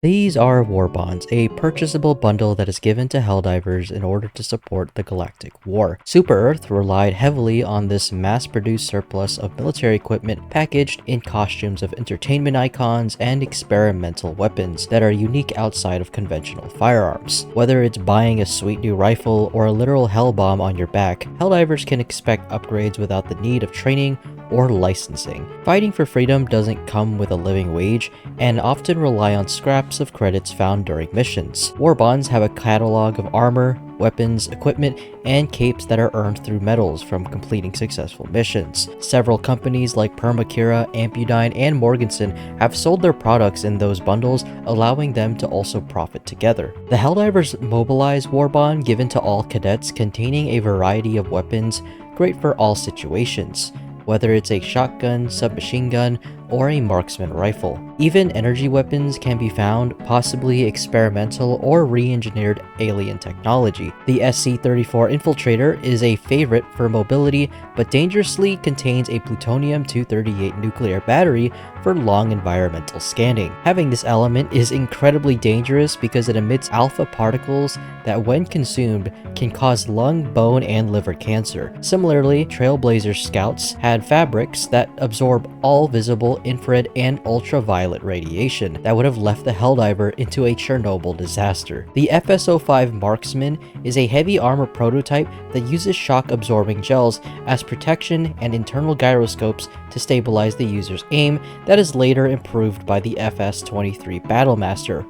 These are Warbonds, a purchasable bundle that is given to Helldivers in order to support the Galactic War. Super Earth relied heavily on this mass-produced surplus of military equipment packaged in costumes of entertainment icons and experimental weapons that are unique outside of conventional firearms. Whether it's buying a sweet new rifle or a literal hell bomb on your back, Helldivers can expect upgrades without the need of training or licensing. Fighting for freedom doesn't come with a living wage and often rely on scraps of credits found during missions. Warbonds have a catalog of armor, weapons, equipment, and capes that are earned through medals from completing successful missions. Several companies like Permacura, Ampudyne, and Morganson have sold their products in those bundles, allowing them to also profit together. The Helldivers Mobilize Warbond given to all cadets containing a variety of weapons, great for all situations, whether it's a shotgun, submachine gun, or a marksman rifle. Even energy weapons can be found, possibly experimental or re-engineered alien technology. The SC-34 Infiltrator is a favorite for mobility, but dangerously contains a plutonium-238 nuclear battery for long environmental scanning. Having this element is incredibly dangerous because it emits alpha particles that when consumed can cause lung, bone, and liver cancer. Similarly, Trailblazer Scouts had fabrics that absorb all visible infrared and ultraviolet radiation that would have left the Helldiver into a Chernobyl disaster. The FS-05 Marksman is a heavy armor prototype that uses shock-absorbing gels as protection and internal gyroscopes to stabilize the user's aim that is later improved by the FS-23 Battlemaster.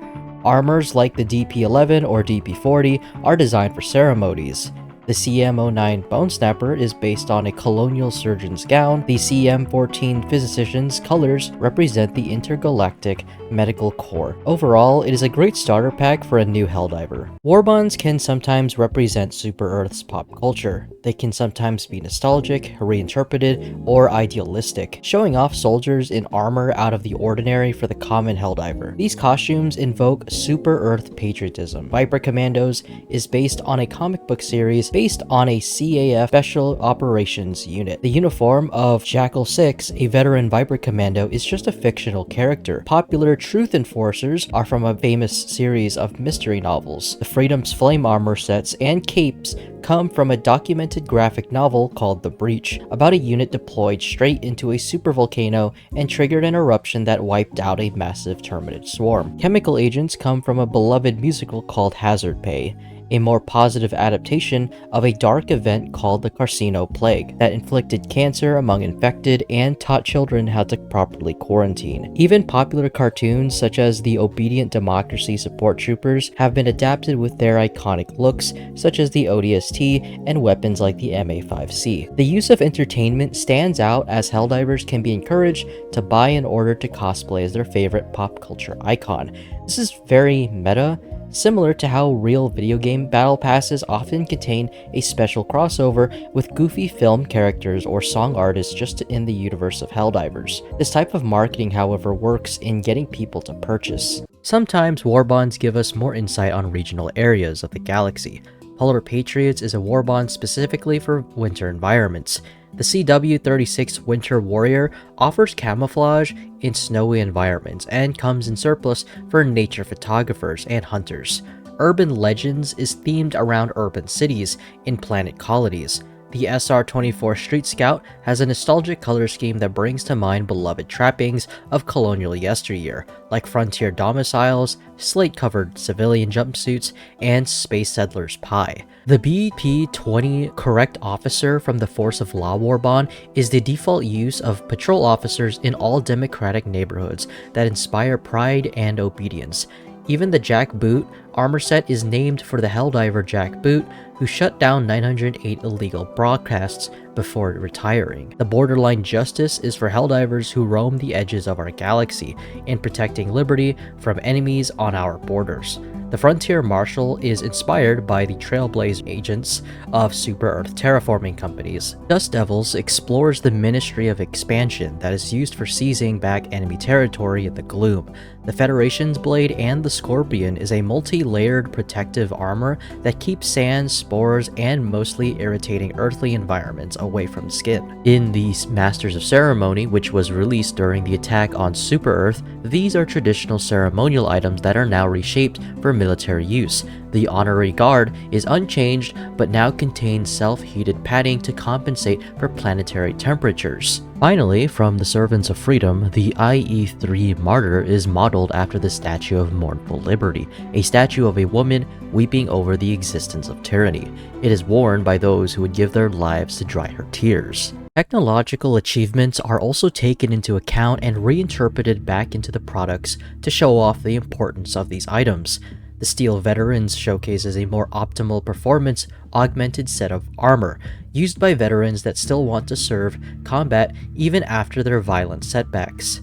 Armors like the DP-11 or DP-40 are designed for ceremonies. The CM-09 Bone Snapper is based on a colonial surgeon's gown. The CM-14 Physician's colors represent the intergalactic medical corps. Overall, it is a great starter pack for a new Helldiver. Warbonds can sometimes represent Super Earth's pop culture. They can sometimes be nostalgic, reinterpreted, or idealistic, showing off soldiers in armor out of the ordinary for the common Helldiver. These costumes invoke Super Earth patriotism. Viper Commandos is based on a comic book series based on a CAF Special Operations unit. The uniform of Jackal 6, a veteran Viper Commando, is just a fictional character. Popular Truth Enforcers are from a famous series of mystery novels. The Freedom's flame armor sets and capes come from a documented graphic novel called The Breach, about a unit deployed straight into a supervolcano and triggered an eruption that wiped out a massive terminid swarm. Chemical agents come from a beloved musical called Hazard Pay, a more positive adaptation of a dark event called the Carcino Plague that inflicted cancer among infected and taught children how to properly quarantine. Even popular cartoons such as the Obedient Democracy Support Troopers have been adapted with their iconic looks, such as the ODST and weapons like the MA5C. The use of entertainment stands out as Helldivers can be encouraged to buy in order to cosplay as their favorite pop culture icon. This is very meta, similar to how real video game battle passes often contain a special crossover with goofy film characters or song artists just in the universe of Helldivers. This type of marketing, however, works in getting people to purchase. Sometimes Warbonds give us more insight on regional areas of the galaxy. Polar Patriots is a Warbond specifically for winter environments. The CW-36 Winter Warrior offers camouflage in snowy environments and comes in surplus for nature photographers and hunters. Urban Legends is themed around urban cities in planet colonies. The SR-24 Street Scout has a nostalgic color scheme that brings to mind beloved trappings of colonial yesteryear, like frontier domiciles, slate-covered civilian jumpsuits, and space settlers' pie. The BP-20 Correct Officer from the Force of Law Warbond is the default use of patrol officers in all democratic neighborhoods that inspire pride and obedience. Even the Jack Boot armor set is named for the Helldiver Jack Boot, who shut down 908 illegal broadcasts before retiring. The Borderline Justice is for Helldivers who roam the edges of our galaxy in protecting liberty from enemies on our borders. The Frontier Marshal is inspired by the Trailblazer agents of Super Earth terraforming companies. Dust Devils explores the Ministry of Expansion that is used for seizing back enemy territory in the gloom. The Federation's Blade and the Scorpion is a multi multi-layered protective armor that keeps sand, spores, and mostly irritating earthly environments away from the skin. In the Masters of Ceremony, which was released during the attack on Super-Earth, these are traditional ceremonial items that are now reshaped for military use. The Honorary Guard is unchanged, but now contains self-heated padding to compensate for planetary temperatures. Finally, from the Servants of Freedom, the IE-3 Martyr is modeled after the Statue of Mournful Liberty, a statue of a woman weeping over the existence of tyranny. It is worn by those who would give their lives to dry her tears. Technological achievements are also taken into account and reinterpreted back into the products to show off the importance of these items. The Steel Veterans showcases a more optimal performance augmented set of armor, used by veterans that still want to serve combat even after their violent setbacks.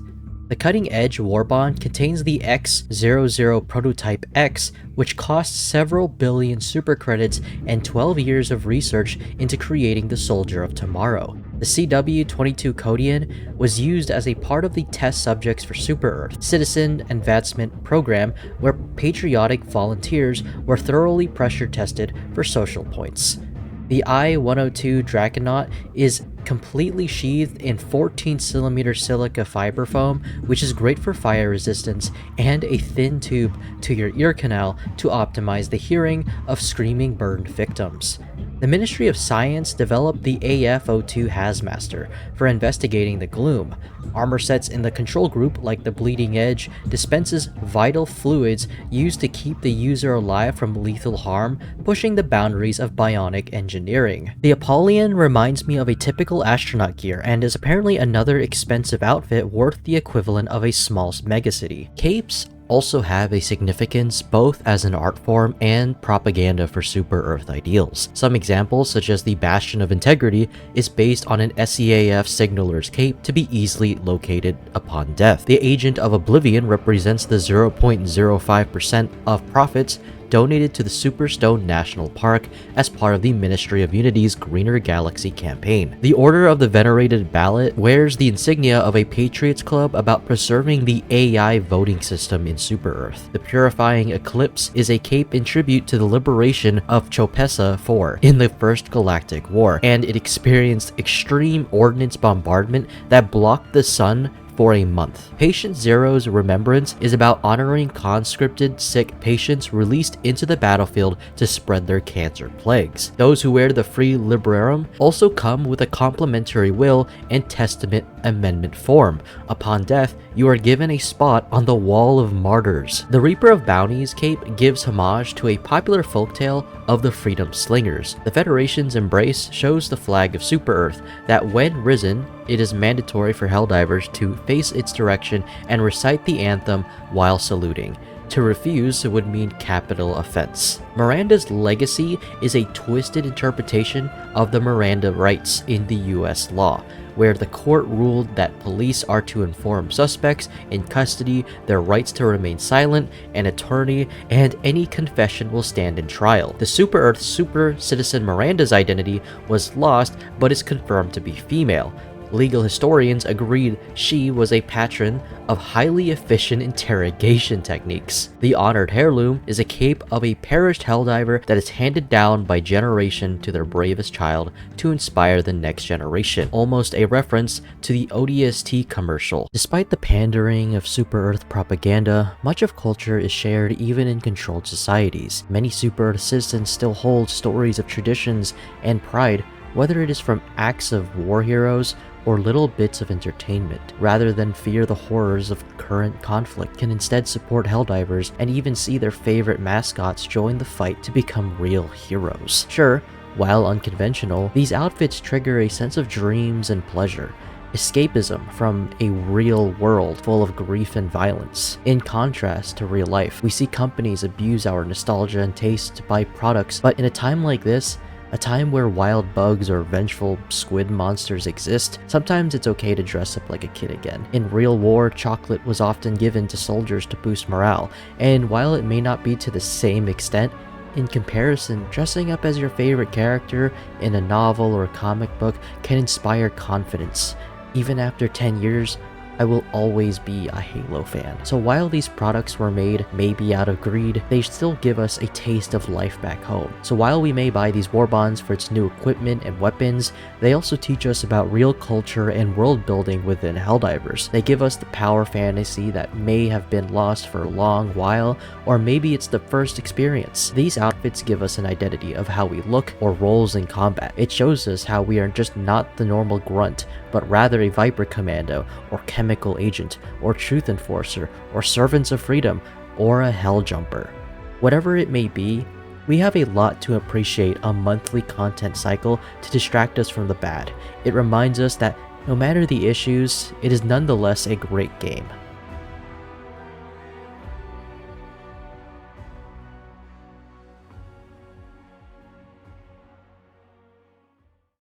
The cutting-edge Warbond contains the X00 Prototype X, which costs several billion super credits and 12 years of research into creating the Soldier of Tomorrow. The CW-22 Codian was used as a part of the test subjects for Super-Earth Citizen Advancement Program, where patriotic volunteers were thoroughly pressure tested for social points. The I-102 Draconaut is completely sheathed in 14cm silica fiber foam, which is great for fire resistance, and a thin tube to your ear canal to optimize the hearing of screaming burned victims. The Ministry of Science developed the AF-02 Hazmaster for investigating the gloom. Armor sets in the control group, like the Bleeding Edge, dispenses vital fluids used to keep the user alive from lethal harm, pushing the boundaries of bionic engineering. The Apollyon reminds me of a typical astronaut gear and is apparently another expensive outfit worth the equivalent of a small megacity. Capes also have a significance both as an art form and propaganda for Super-Earth ideals. Some examples, such as the Bastion of Integrity, is based on an SEAF signaler's cape to be easily located upon death. The Agent of Oblivion represents the 0.05% of profits donated to the Superstone National Park as part of the Ministry of Unity's Greener Galaxy campaign. The Order of the Venerated Ballot wears the insignia of a Patriots Club about preserving the AI voting system in Super-Earth. The Purifying Eclipse is a cape in tribute to the liberation of Chopessa IV in the First Galactic War, and it experienced extreme ordnance bombardment that blocked the sun for a month. Patient Zero's remembrance is about honoring conscripted sick patients released into the battlefield to spread their cancer plagues. Those who wear the Free Liberarum also come with a complimentary will and testament amendment form. Upon death, you are given a spot on the Wall of Martyrs. The Reaper of Bounties cape gives homage to a popular folktale of the Freedom Slingers. The Federation's embrace shows the flag of Super-Earth, that when risen, it is mandatory for Helldivers to face its direction and recite the anthem while saluting. To refuse would mean capital offense. Miranda's legacy is a twisted interpretation of the Miranda rights in the US law, where the court ruled that police are to inform suspects in custody their rights to remain silent, an attorney, and any confession will stand in trial. The Super-Earth Super Citizen Miranda's identity was lost but is confirmed to be female. Legal historians agreed she was a patron of highly efficient interrogation techniques. The Honored Heirloom is a cape of a perished Helldiver that is handed down by generation to their bravest child to inspire the next generation, almost a reference to the ODST commercial. Despite the pandering of Super-Earth propaganda, much of culture is shared even in controlled societies. Many Super-Earth citizens still hold stories of traditions and pride, whether it is from acts of war heroes or little bits of entertainment. Rather than fear the horrors of current conflict, can instead support Helldivers and even see their favorite mascots join the fight to become real heroes. Sure, while unconventional, these outfits trigger a sense of dreams and pleasure, escapism from a real world full of grief and violence. In contrast to real life, we see companies abuse our nostalgia and taste to buy products, but in a time like this, a time where wild bugs or vengeful squid monsters exist, sometimes it's okay to dress up like a kid again. In real war, chocolate was often given to soldiers to boost morale, and while it may not be to the same extent, in comparison, dressing up as your favorite character in a novel or comic book can inspire confidence. Even after 10 years, I will always be a Halo fan. So while these products were made maybe out of greed, they still give us a taste of life back home. So while we may buy these Warbonds for its new equipment and weapons, they also teach us about real culture and world building within Helldivers. They give us the power fantasy that may have been lost for a long while, or maybe it's the first experience. These outfits give us an identity of how we look or roles in combat. It shows us how we are just not the normal grunt, but rather a Viper Commando, or Chemical Agent, or Truth Enforcer, or Servants of Freedom, or a Hell Jumper. Whatever it may be, we have a lot to appreciate a monthly content cycle to distract us from the bad. It reminds us that no matter the issues, it is nonetheless a great game.